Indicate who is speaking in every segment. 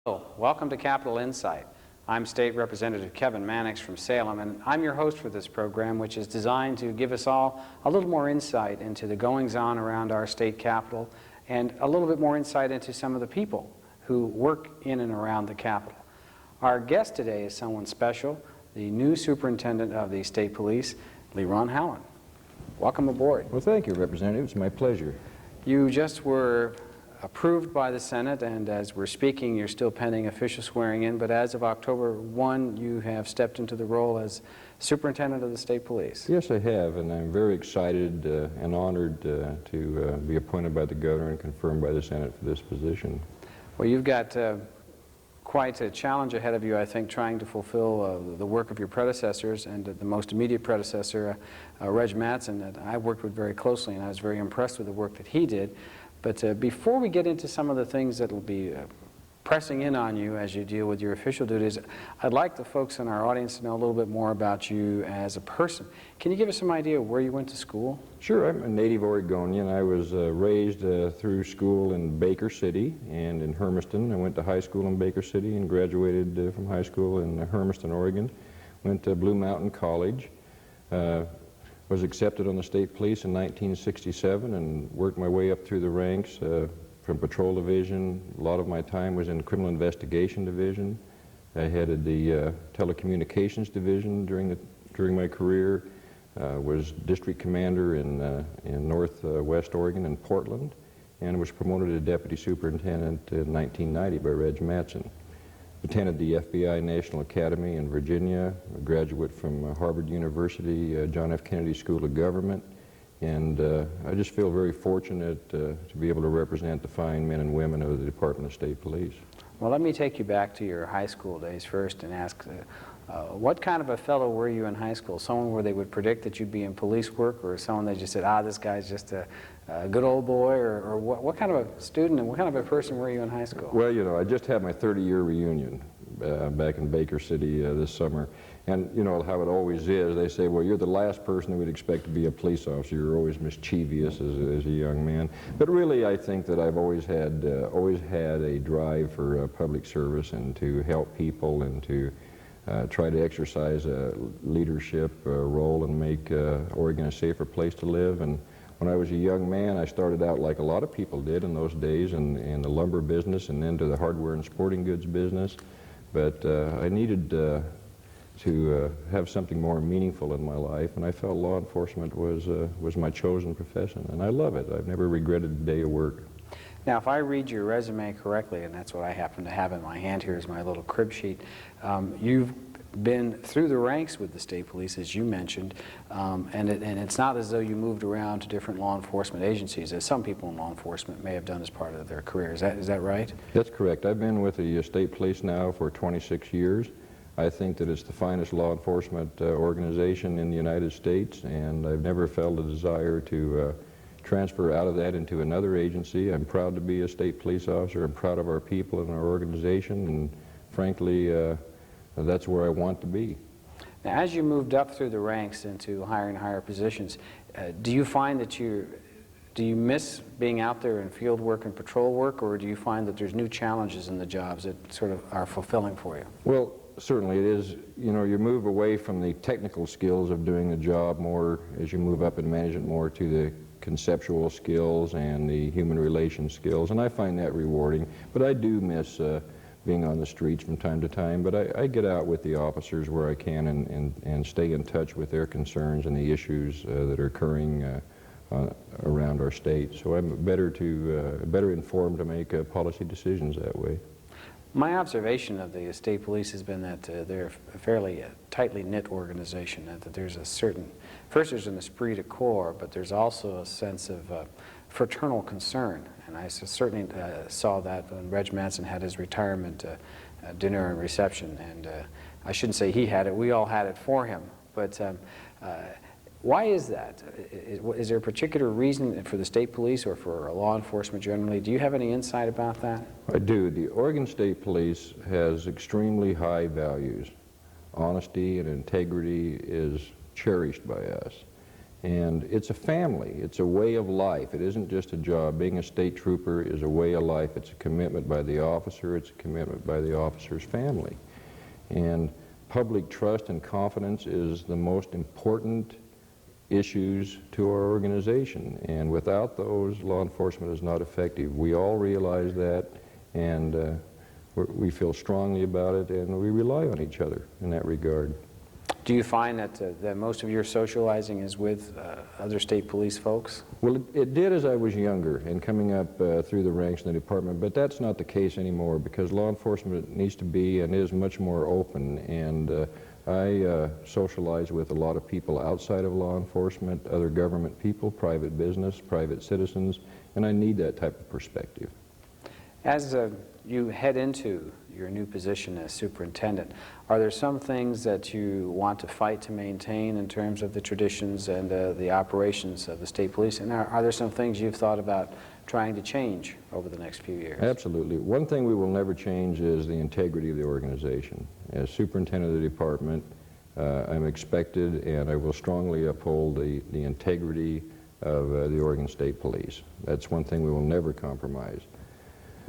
Speaker 1: Welcome to Capital Insight. I'm State Representative Kevin Mannix from Salem, and I'm your host for this program, which is designed to give us all a little more insight into the goings-on around our state capitol and a little bit more insight into some of the people who work in and around the Capitol. Our guest today is someone special, the new Superintendent of the State Police, Supt Howland. Welcome aboard.
Speaker 2: Well, thank you, Representative. It's my pleasure.
Speaker 1: You just were approved by the Senate, and as we're speaking, you're still pending official swearing in, but as of October 1, you have stepped into the role as Superintendent of the State Police.
Speaker 2: Yes, I have, and I'm very excited and honored to be appointed by the Governor and confirmed by the Senate for this position.
Speaker 1: Well, you've got quite a challenge ahead of you, I think, trying to fulfill the work of your predecessors, and the most immediate predecessor, Reg Mattson, that I worked with very closely, and I was very impressed with the work that he did. But before we get into some of the things that will be pressing in on you as you deal with your official duties, I'd like the folks in our audience to know a little bit more about you as a person. Can you give us some idea of where you went to school?
Speaker 2: Sure. I'm a native Oregonian. I was raised through school in Baker City and in Hermiston. I went to high school in Baker City and graduated from high school in Hermiston, Oregon. Went to Blue Mountain College. Was accepted on the State Police in 1967 and worked my way up through the ranks from Patrol Division. A lot of my time was in Criminal Investigation Division. I headed the Telecommunications Division during my career. Was District Commander in Northwest Oregon in Portland, and was promoted to Deputy Superintendent in 1990 by Reg Mattson. Attended the FBI National Academy in Virginia, a graduate from Harvard University, John F. Kennedy School of Government, and I just feel very fortunate to be able to represent the fine men and women of the Department of State Police.
Speaker 1: Well, let me take you back to your high school days first and ask, what kind of a fellow were you in high school? Someone where they would predict that you'd be in police work, or someone that just said, this guy's just a good old boy, or what kind of a student and what kind of a person were you in high school?
Speaker 2: Well, you know, I just had my 30-year reunion back in Baker City this summer, and you know how it always is. They say, well, you're the last person that we'd expect to be a police officer. You're always mischievous as a young man. But really, I think that I've always had a drive for public service and to help people and to try to exercise a leadership role and make Oregon a safer place to live. And when I was a young man, I started out like a lot of people did in those days in the lumber business and then to the hardware and sporting goods business. But I needed to have something more meaningful in my life, and I felt law enforcement was my chosen profession, and I love it. I've never regretted a day of work.
Speaker 1: Now, if I read your resume correctly, and that's what I happen to have in my hand here is my little crib sheet, you've been through the ranks with the State Police, as you mentioned, and it's not as though you moved around to different law enforcement agencies, as some people in law enforcement may have done as part of their career. Is that right?
Speaker 2: That's correct. I've been with the State Police now for 26 years. I think that it's the finest law enforcement organization in the United States, and I've never felt a desire to transfer out of that into another agency. I'm proud to be a state police officer. I'm proud of our people and our organization, and frankly, that's where I want to be.
Speaker 1: Now, as you moved up through the ranks into higher and higher positions, do you find that do you miss being out there in field work and patrol work, or do you find that there's new challenges in the jobs that sort of are fulfilling for you?
Speaker 2: Well, certainly it is. You know, you move away from the technical skills of doing the job more as you move up in management more to the conceptual skills and the human relations skills, and I find that rewarding. But I do miss being on the streets from time to time, but I get out with the officers where I can and stay in touch with their concerns and the issues that are occurring around our state. So I'm better informed to make policy decisions that way.
Speaker 1: My observation of the State Police has been that they're a fairly tightly knit organization, that there's a certain, first there's an esprit de corps, but there's also a sense of fraternal concern. And I certainly saw that when Reg Mattson had his retirement dinner and reception. And I shouldn't say he had it, we all had it for him. But why is that? Is there a particular reason for the State Police or for law enforcement generally? Do you have any insight about that?
Speaker 2: I do. The Oregon State Police has extremely high values. Honesty and integrity is cherished by us. And it's a family. It's a way of life. It isn't just a job. Being a state trooper is a way of life. It's a commitment by the officer. It's a commitment by the officer's family. And public trust and confidence is the most important issues to our organization. And without those, law enforcement is not effective. We all realize that, and we feel strongly about it, and we rely on each other in that regard.
Speaker 1: Do you find that most of your socializing is with other state police folks?
Speaker 2: Well, it did as I was younger and coming up through the ranks in the department, but that's not the case anymore because law enforcement needs to be and is much more open, and I socialize with a lot of people outside of law enforcement, other government people, private business, private citizens, and I need that type of perspective.
Speaker 1: As you head into your new position as superintendent, are there some things that you want to fight to maintain in terms of the traditions and the operations of the state police? And are there some things you've thought about trying to change over the next few years?
Speaker 2: Absolutely. One thing we will never change is the integrity of the organization. As superintendent of the department, I'm expected and I will strongly uphold the integrity of the Oregon State Police. That's one thing we will never compromise.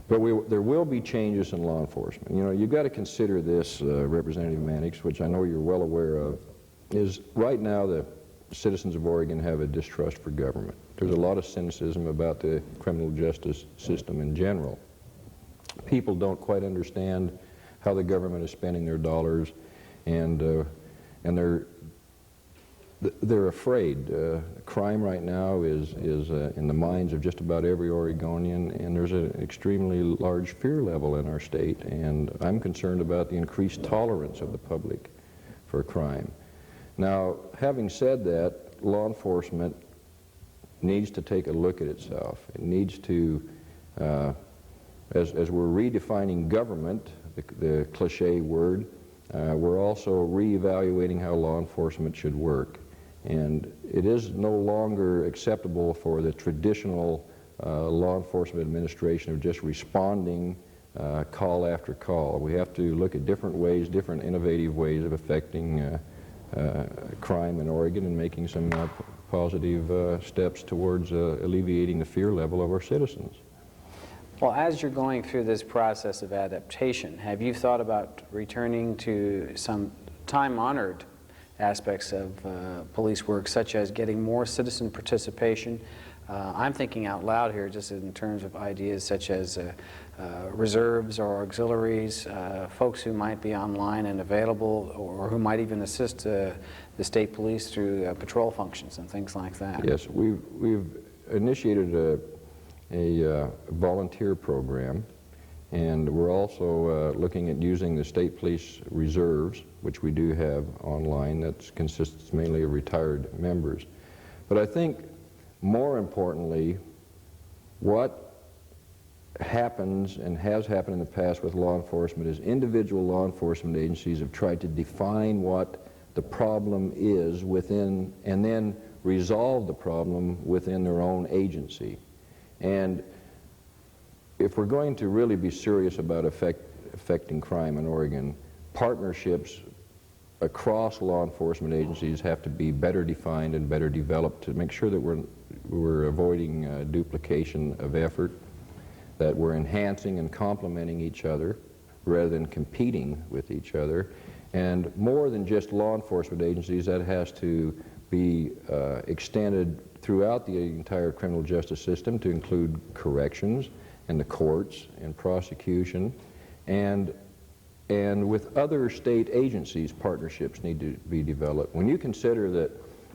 Speaker 2: But there will be changes in law enforcement. You know, you've got to consider this, Representative Mannix, which I know you're well aware of, is right now the citizens of Oregon have a distrust for government. There's a lot of cynicism about the criminal justice system in general. People don't quite understand how the government is spending their dollars, and they're afraid. Crime right now is in the minds of just about every Oregonian, and there's an extremely large fear level in our state, and I'm concerned about the increased tolerance of the public for crime. Now, having said that, law enforcement needs to take a look at itself. It needs to, as we're redefining government, the cliche word, we're also reevaluating how law enforcement should work. And it is no longer acceptable for the traditional law enforcement administration of just responding call after call. We have to look at different ways, different innovative ways of affecting crime in Oregon and making some positive steps towards alleviating the fear level of our citizens.
Speaker 1: Well, as you're going through this process of adaptation, have you thought about returning to some time-honored aspects of police work, such as getting more citizen participation? I'm thinking out loud here just in terms of ideas such as reserves or auxiliaries, folks who might be online and available, or who might even assist the state police through patrol functions and things like that.
Speaker 2: Yes, we've initiated a volunteer program, and we're also looking at using the state police reserves, which we do have online, that consists mainly of retired members. But I think more importantly, what happens and has happened in the past with law enforcement is individual law enforcement agencies have tried to define what the problem is within, and then resolve the problem within their own agency. And if we're going to really be serious about affecting crime in Oregon, partnerships across law enforcement agencies have to be better defined and better developed to make sure that we're avoiding duplication of effort, that we're enhancing and complementing each other rather than competing with each other. And more than just law enforcement agencies, that has to be extended throughout the entire criminal justice system to include corrections and the courts and prosecution, and with other state agencies, partnerships need to be developed. When you consider that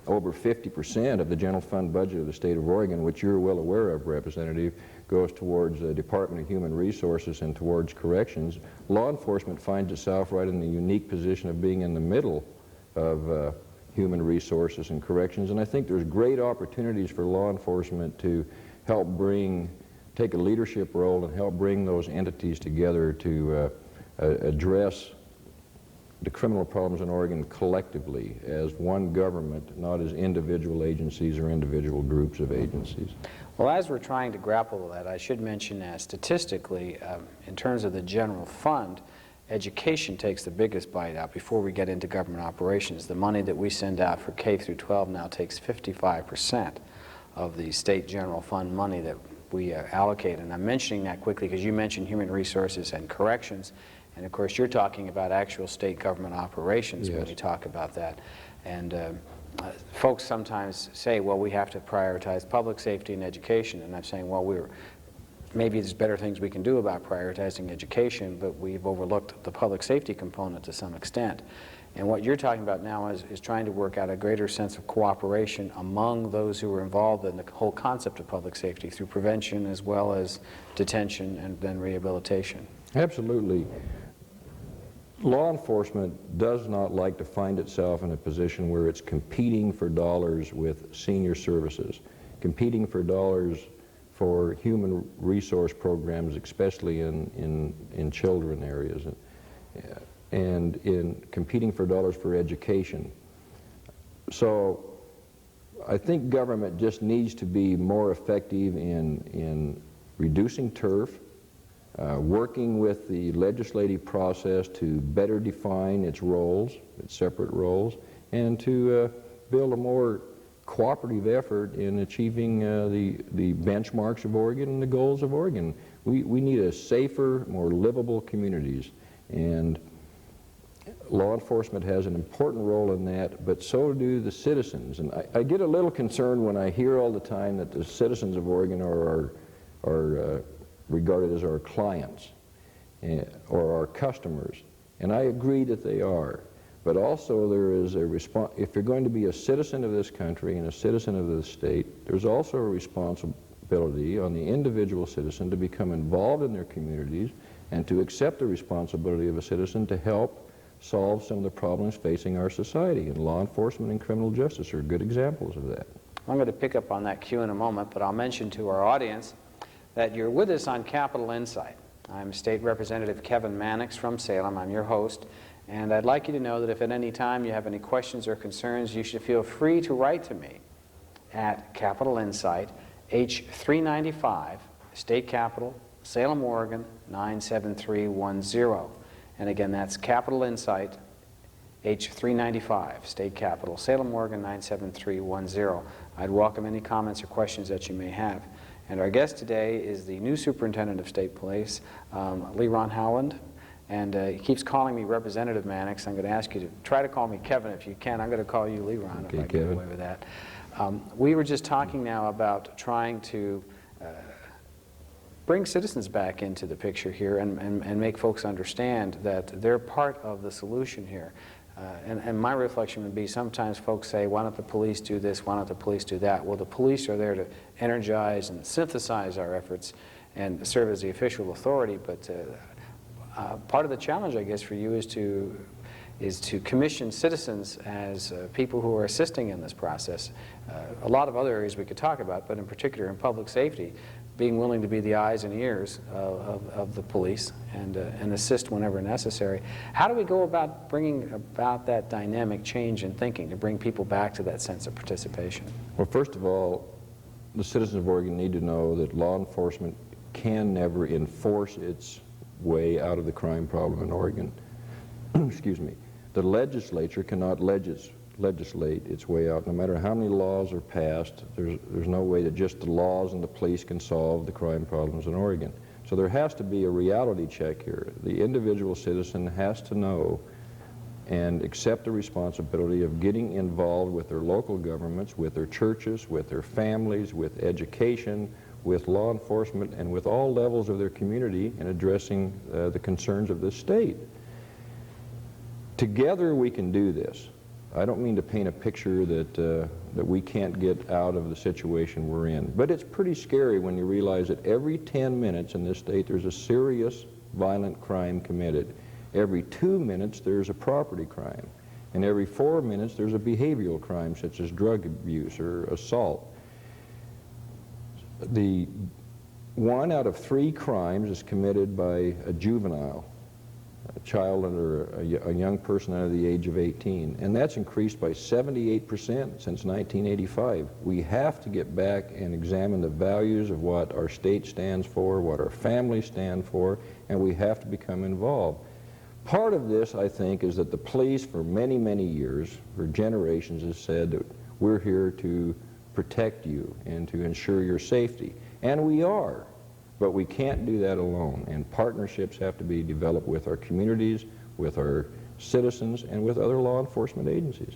Speaker 2: over 50% of the general fund budget of the state of Oregon, which you're well aware of, Representative, goes towards the Department of Human Resources and towards corrections, law enforcement finds itself right in the unique position of being in the middle of human resources and corrections. And I think there's great opportunities for law enforcement to help take a leadership role and help bring those entities together to address the criminal problems in Oregon collectively as one government, not as individual agencies or individual groups of agencies.
Speaker 1: Well, as we're trying to grapple with that, I should mention statistically, in terms of the general fund, education takes the biggest bite out before we get into government operations. The money that we send out for K through 12 now takes 55% of the state general fund money that we allocate. And I'm mentioning that quickly because you mentioned human resources and corrections. And of course, you're talking about actual state government operations. Yes. When we talk about that. And folks sometimes say, well, we have to prioritize public safety and education. And I'm saying, well, maybe there's better things we can do about prioritizing education, but we've overlooked the public safety component to some extent. And what you're talking about now is trying to work out a greater sense of cooperation among those who are involved in the whole concept of public safety through prevention as well as detention and then rehabilitation.
Speaker 2: Absolutely. Law enforcement does not like to find itself in a position where it's competing for dollars with senior services, competing for dollars for human resource programs, especially in children areas, and in competing for dollars for education. So I think government just needs to be more effective in reducing turf, working with the legislative process to better define its roles, its separate roles, and to build a more cooperative effort in achieving the benchmarks of Oregon and the goals of Oregon. We need a safer, more livable communities, and law enforcement has an important role in that, but so do the citizens. And I get a little concerned when I hear all the time that the citizens of Oregon are regarded as our clients or our customers, and I agree that they are. But also there is a if you're going to be a citizen of this country and a citizen of this state, there's also a responsibility on the individual citizen to become involved in their communities and to accept the responsibility of a citizen to help solve some of the problems facing our society. And law enforcement and criminal justice are good examples of that.
Speaker 1: I'm going to pick up on that cue in a moment, but I'll mention to our audience that you're with us on Capital Insight. I'm State Representative Kevin Mannix from Salem. I'm your host. And I'd like you to know that if at any time you have any questions or concerns, you should feel free to write to me at Capital Insight, H395, State Capitol, Salem, Oregon, 97310. And again, that's Capital Insight, H395, State Capitol, Salem, Oregon, 97310. I'd welcome any comments or questions that you may have. And our guest today is the new Superintendent of State Police, Supt Howland. And he keeps calling me Representative Mannix. I'm going to ask you to try to call me Kevin if you can. I'm going to call you Leron if I get away with that. We were just talking now about trying to bring citizens back into the picture here and make folks understand that they're part of the solution here. And my reflection would be sometimes folks say, why don't the police do this, why don't the police do that? Well, the police are there to energize and synthesize our efforts and serve as the official authority, but part of the challenge, I guess, for you is to commission citizens as people who are assisting in this process. A lot of other areas we could talk about, but in particular in public safety, being willing to be the eyes and ears of the police and assist whenever necessary. How do we go about bringing about that dynamic change in thinking to bring people back to that sense of participation?
Speaker 2: Well, first of all, the citizens of Oregon need to know that law enforcement can never enforce its way out of the crime problem in Oregon. Excuse me. The legislature cannot legislate its way out. No matter how many laws are passed, there's no way that just the laws and the police can solve the crime problems in Oregon. So there has to be a reality check here. The individual citizen has to know and accept the responsibility of getting involved with their local governments, with their churches, with their families, with education, with law enforcement, and with all levels of their community in addressing the concerns of this state. Together we can do this. I don't mean to paint a picture that we can't get out of the situation we're in, but it's pretty scary when you realize that every 10 minutes in this state there's a serious violent crime committed. Every 2 minutes there's a property crime, and every 4 minutes there's a behavioral crime such as drug abuse or assault. The 1 out of 3 crimes is committed by a juvenile, a child under a young person under the age of 18, and that's increased by 78% since 1985. We have to get back and examine the values of what our state stands for, what our families stand for, and we have to become involved. Part of this, I think, is that the police for many, many years, for generations, has said that we're here to protect you and to ensure your safety. And we are, but we can't do that alone. And partnerships have to be developed with our communities, with our citizens, and with other law enforcement agencies.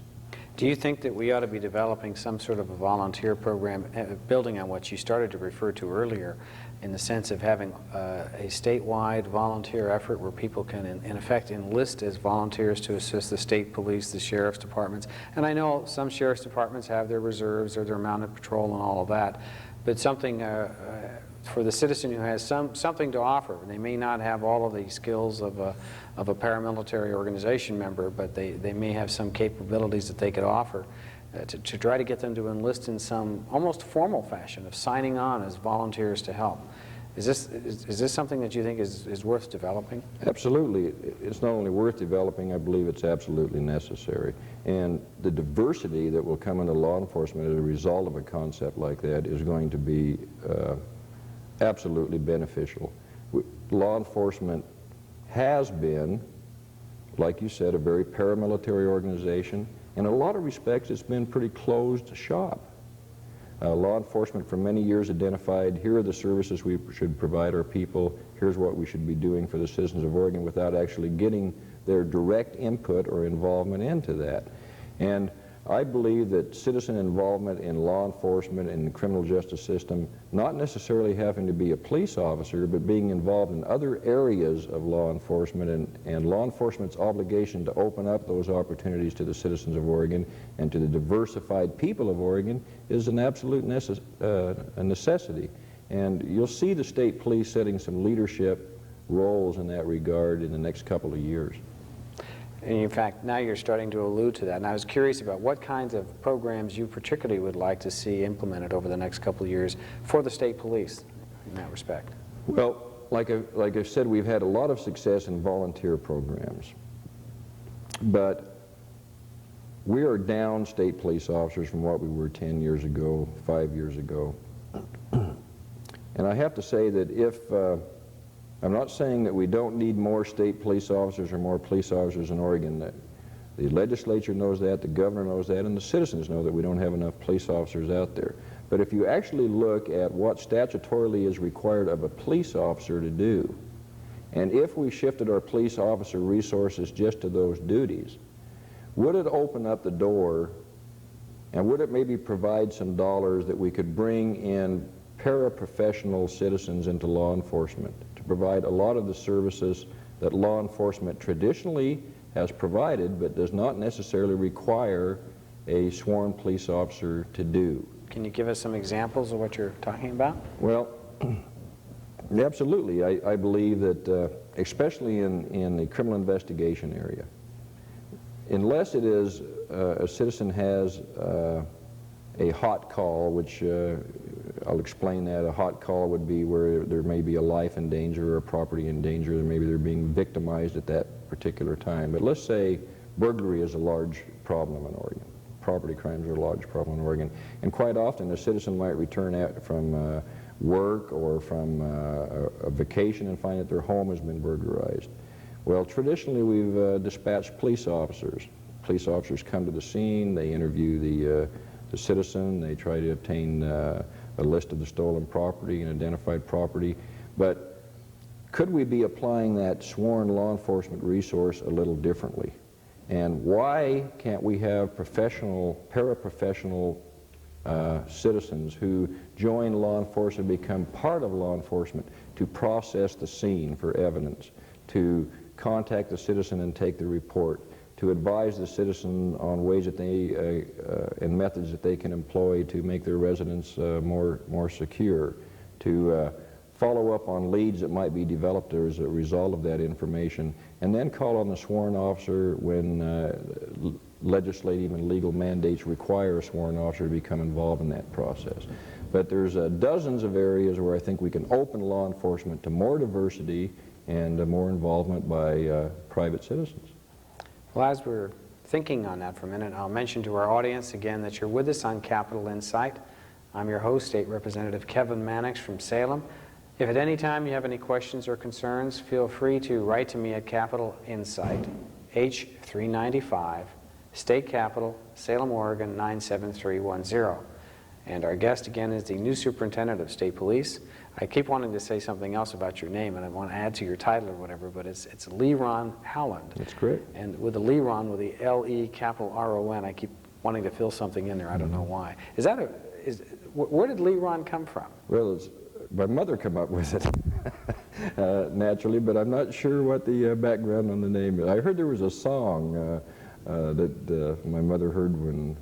Speaker 1: Do you think that we ought to be developing some sort of a volunteer program, building on what you started to refer to earlier, in the sense of having a statewide volunteer effort where people can, in effect, enlist as volunteers to assist the state police, the sheriff's departments? And I know some sheriff's departments have their reserves or their mounted patrol and all of that, but something for the citizen who has something to offer. They may not have all of the skills of a paramilitary organization member, but they may have some capabilities that they could offer to try to get them to enlist in some almost formal fashion of signing on as volunteers to help. Is this something that you think is worth developing?
Speaker 2: Absolutely. It's not only worth developing, I believe it's absolutely necessary. And the diversity that will come into law enforcement as a result of a concept like that is going to be absolutely beneficial. Law enforcement has been, like you said, a very paramilitary organization. In a lot of respects, it's been pretty closed shop. Law enforcement for many years identified, here are the services we should provide our people, here's what we should be doing for the citizens of Oregon, without actually getting their direct input or involvement into that. And I believe that citizen involvement in law enforcement and the criminal justice system, not necessarily having to be a police officer, but being involved in other areas of law enforcement and law enforcement's obligation to open up those opportunities to the citizens of Oregon and to the diversified people of Oregon is an absolute necessity. And you'll see the state police setting some leadership roles in that regard in the next couple of years.
Speaker 1: And in fact, now you're starting to allude to that. And I was curious about what kinds of programs you particularly would like to see implemented over the next couple of years for the state police in that respect.
Speaker 2: Well, like I said, we've had a lot of success in volunteer programs. But we are down state police officers from what we were 10 years ago, 5 years ago. And I have to say that if I'm not saying that we don't need more state police officers or more police officers in Oregon. The legislature knows that, the governor knows that, and the citizens know that we don't have enough police officers out there. But if you actually look at what statutorily is required of a police officer to do, and if we shifted our police officer resources just to those duties, would it open up the door, and would it maybe provide some dollars that we could bring in paraprofessional citizens into law enforcement to provide a lot of the services that law enforcement traditionally has provided but does not necessarily require a sworn police officer to do?
Speaker 1: Can you give us some examples of what you're talking about?
Speaker 2: Well, absolutely. I believe that, especially in the criminal investigation area, unless it is a citizen has a hot call, which I'll explain that. A hot call would be where there may be a life in danger or a property in danger, or maybe they're being victimized at that particular time. But let's say burglary is a large problem in Oregon. Property crimes are a large problem in Oregon. And quite often a citizen might return out from work or from a vacation and find that their home has been burglarized. Well, traditionally we've dispatched police officers. Police officers come to the scene, they interview the citizen, they try to obtain a list of the stolen property and identified property. But could we be applying that sworn law enforcement resource a little differently? And why can't we have paraprofessional citizens who join law enforcement, become part of law enforcement, to process the scene for evidence, to contact the citizen and take the report, to advise the citizen on ways that they and methods that they can employ to make their residence more secure, to follow up on leads that might be developed as a result of that information, and then call on the sworn officer when legislative and legal mandates require a sworn officer to become involved in that process. But there's dozens of areas where I think we can open law enforcement to more diversity and more involvement by private citizens.
Speaker 1: Well, as we're thinking on that for a minute, I'll mention to our audience again that you're with us on Capital Insight. I'm your host, State Representative Kevin Mannix from Salem. If at any time you have any questions or concerns, feel free to write to me at Capitol Insight, H395, State Capitol, Salem, Oregon 97310. And our guest again is the new superintendent of state police. I keep wanting to say something else about your name, and I want to add to your title or whatever, but it's Howland.
Speaker 2: That's correct.
Speaker 1: And with the Leron, with the L-E capital R-O-N, I keep wanting to fill something in there. I don't know why. Is that where did Leron come from?
Speaker 2: Well, my mother came up with it naturally, but I'm not sure what the background on the name is. I heard there was a song that my mother heard when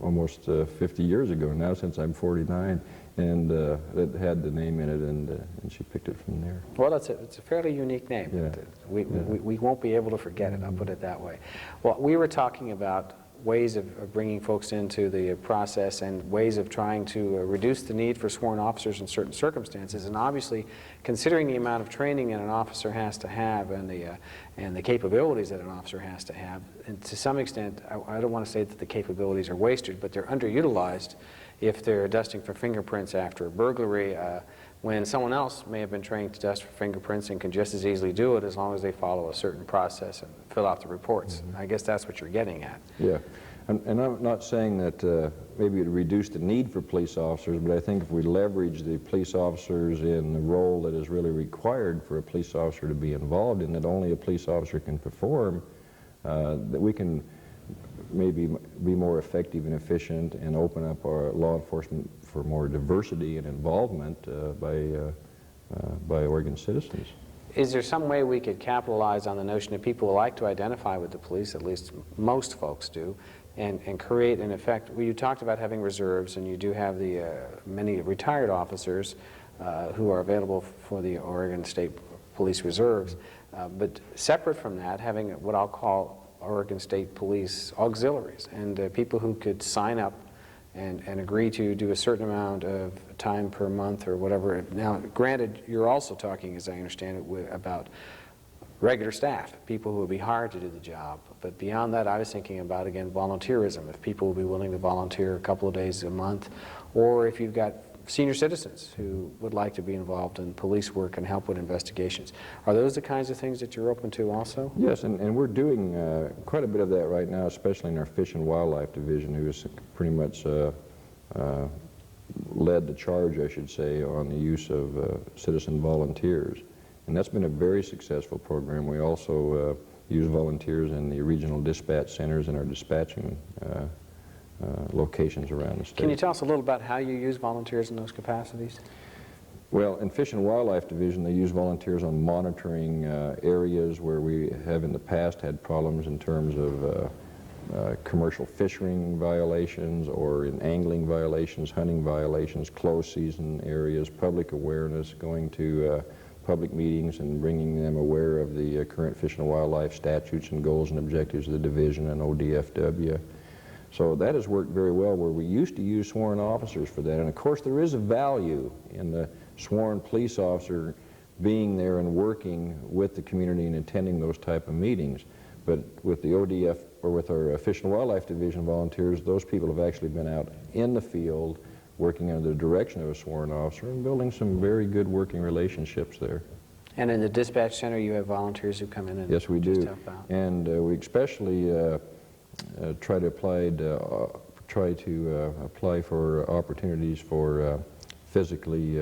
Speaker 2: almost 50 years ago now, since I'm 49, and it had the name in it, and she picked it from there.
Speaker 1: Well, it's a fairly unique name.
Speaker 2: Yeah.
Speaker 1: We won't be able to forget it, I'll put it that way. Well, we were talking about ways of bringing folks into the process and ways of trying to reduce the need for sworn officers in certain circumstances. And obviously, considering the amount of training that an officer has to have and the capabilities that an officer has to have, and to some extent, I don't want to say that the capabilities are wasted, but they're underutilized if they're dusting for fingerprints after a burglary, when someone else may have been trained to dust for fingerprints and can just as easily do it as long as they follow a certain process and fill out the reports. I guess that's what you're getting at.
Speaker 2: Yeah, and I'm not saying that maybe it reduced the need for police officers, but I think if we leverage the police officers in the role that is really required for a police officer to be involved in, that only a police officer can perform, that we can maybe be more effective and efficient and open up our law enforcement for more diversity and involvement by Oregon citizens.
Speaker 1: Is there some way we could capitalize on the notion that people like to identify with the police, at least most folks do, and create an effect? Well, you talked about having reserves, and you do have the many retired officers who are available for the Oregon State Police Reserves, but separate from that, having what I'll call Oregon State Police auxiliaries, and people who could sign up and agree to do a certain amount of time per month or whatever. Now, granted, you're also talking, as I understand it, about regular staff, people who would be hired to do the job. But beyond that, I was thinking about, again, volunteerism, if people would be willing to volunteer a couple of days a month, or if you've got senior citizens who would like to be involved in police work and help with investigations. Are those the kinds of things that you're open to also?
Speaker 2: Yes, and we're doing quite a bit of that right now, especially in our Fish and Wildlife Division, who has pretty much led the charge, I should say, on the use of citizen volunteers. And that's been a very successful program. We also use volunteers in the regional dispatch centers and our dispatching locations around the state.
Speaker 1: Can you tell us a little about how you use volunteers in those capacities?
Speaker 2: Well, in Fish and Wildlife Division, they use volunteers on monitoring areas where we have in the past had problems in terms of commercial fishing violations, or in angling violations, hunting violations, closed season areas, public awareness, going to public meetings and bringing them aware of the current fish and wildlife statutes and goals and objectives of the division and ODFW. So that has worked very well, where we used to use sworn officers for that. And of course, there is a value in the sworn police officer being there and working with the community and attending those type of meetings. But with the ODF, or with our Fish and Wildlife Division volunteers, those people have actually been out in the field working under the direction of a sworn officer and building some very good working relationships there.
Speaker 1: And in the dispatch center, you have volunteers who come in and
Speaker 2: yes, we
Speaker 1: just
Speaker 2: do.
Speaker 1: help out.
Speaker 2: And we especially try to apply for opportunities for physically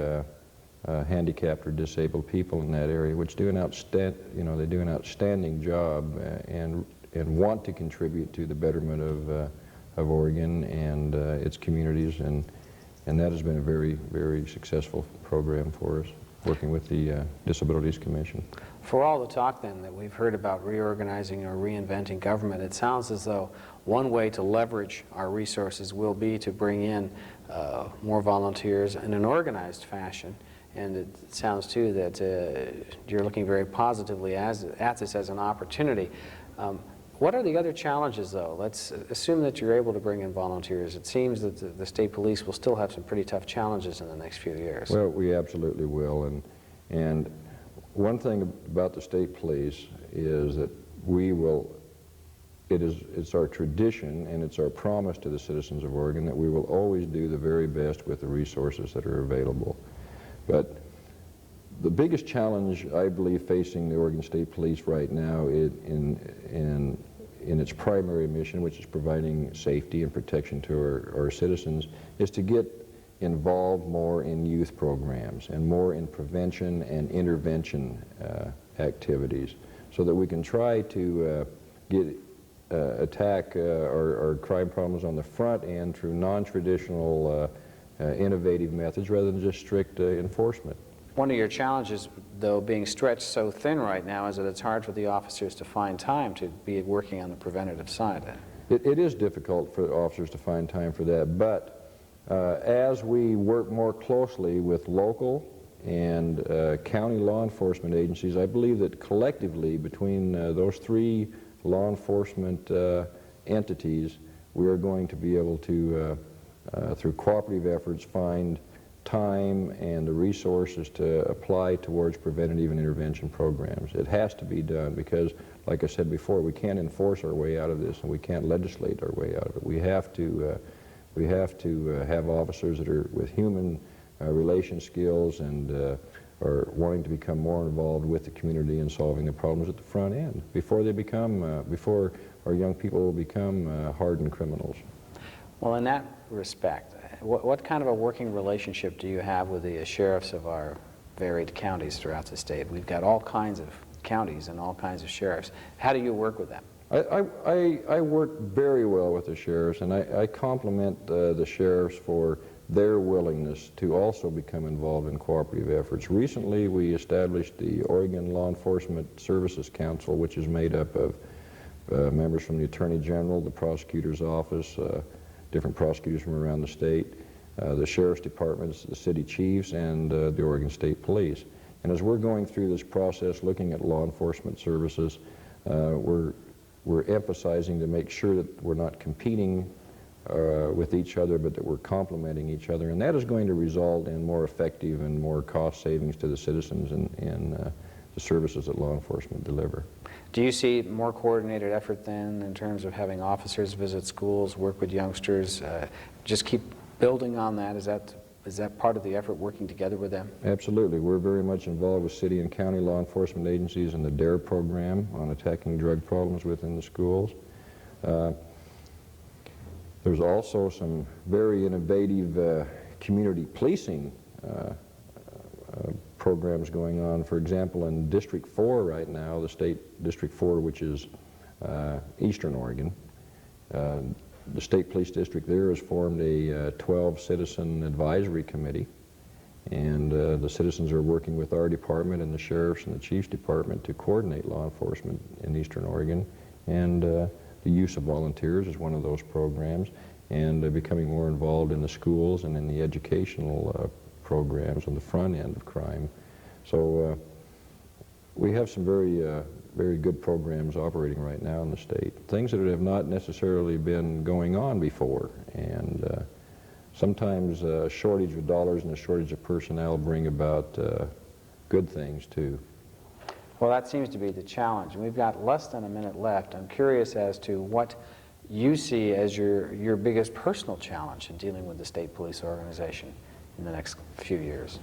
Speaker 2: handicapped or disabled people in that area, which do an they do an outstanding job and want to contribute to the betterment of Oregon and its communities, and that has been a very, very successful program for us, working with the Disabilities Commission.
Speaker 1: For all the talk then that we've heard about reorganizing or reinventing government, it sounds as though one way to leverage our resources will be to bring in more volunteers in an organized fashion. And it sounds too that you're looking very positively at this as an opportunity. What are the other challenges, though? Let's assume that you're able to bring in volunteers. It seems that the state police will still have some pretty tough challenges in the next few years.
Speaker 2: Well, we absolutely will. And one thing about the state police is that we will, it's our tradition and it's our promise to the citizens of Oregon that we will always do the very best with the resources that are available. But The biggest challenge, I believe, facing the Oregon State Police right now in its primary mission, which is providing safety and protection to our citizens, is to get involved more in youth programs and more in prevention and intervention activities, so that we can try to attack our crime problems on the front end through non-traditional innovative methods rather than just strict enforcement.
Speaker 1: One of your challenges, though, being stretched so thin right now, is that it's hard for the officers to find time to be working on the preventative side.
Speaker 2: It is difficult for officers to find time for that, but as we work more closely with local and county law enforcement agencies, I believe that collectively between those three law enforcement entities, we are going to be able to, through cooperative efforts, find time and the resources to apply towards preventative and intervention programs. It has to be done because, like I said before, we can't enforce our way out of this and we can't legislate our way out of it. We have to have officers that are with human relation skills and are wanting to become more involved with the community in solving the problems at the front end before they become, before our young people will become hardened criminals.
Speaker 1: Well, in that respect, what kind of a working relationship do you have with the sheriffs of our varied counties throughout the state? We've got all kinds of counties and all kinds of sheriffs. How do you work with them?
Speaker 2: I work very well with the sheriffs, and I compliment the sheriffs for their willingness to also become involved in cooperative efforts. Recently, we established the Oregon Law Enforcement Services Council, which is made up of members from the Attorney General, the Prosecutor's Office, different prosecutors from around the state, the Sheriff's Departments, the City Chiefs, and the Oregon State Police. And as we're going through this process, looking at law enforcement services, we're emphasizing to make sure that we're not competing with each other, but that we're complementing each other. And that is going to result in more effective and more cost savings to the citizens and the services that law enforcement deliver.
Speaker 1: Do you see more coordinated effort then in terms of having officers visit schools, work with youngsters, just keep building on that? Is that part of the effort, working together with them?
Speaker 2: Absolutely. We're very much involved with city and county law enforcement agencies in the DARE program on attacking drug problems within the schools. There's also some very innovative community policing programs going on. For example, in District 4 right now, the state District 4, which is eastern Oregon, the state police district there has formed a 12-citizen advisory committee, and the citizens are working with our department and the sheriff's and the chief's department to coordinate law enforcement in eastern Oregon, and the use of volunteers is one of those programs, and becoming more involved in the schools and in the educational programs on the front end of crime. So we have some very good programs operating right now in the state, things that have not necessarily been going on before, and sometimes a shortage of dollars and a shortage of personnel bring about good things too.
Speaker 1: Well, that seems to be the challenge. We've got less than a minute left. I'm curious as to what you see as your biggest personal challenge in dealing with the state police organization in the next few years.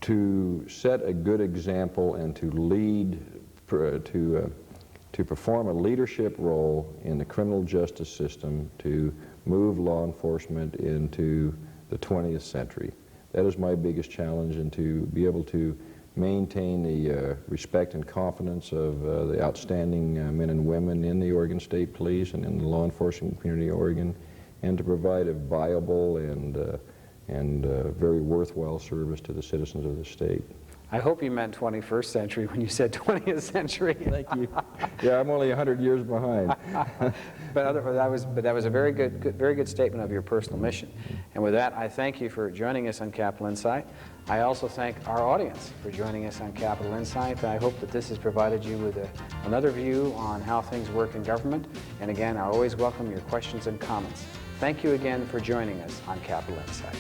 Speaker 1: To set a good example and to lead, to perform a leadership role in the criminal justice system to move law enforcement into the 20th century. That is my biggest challenge, and to be able to maintain the respect and confidence of the outstanding men and women in the Oregon State Police and in the law enforcement community of Oregon, and to provide a viable and very worthwhile service to the citizens of the state. I hope you meant 21st century when you said 20th century.
Speaker 2: Thank you. Yeah, I'm only 100 years behind.
Speaker 1: But that was a very good statement of your personal mission. And with that, I thank you for joining us on Capital Insight. I also thank our audience for joining us on Capital Insight. I hope that this has provided you with another view on how things work in government. And again, I always welcome your questions and comments. Thank you again for joining us on Capital Insight.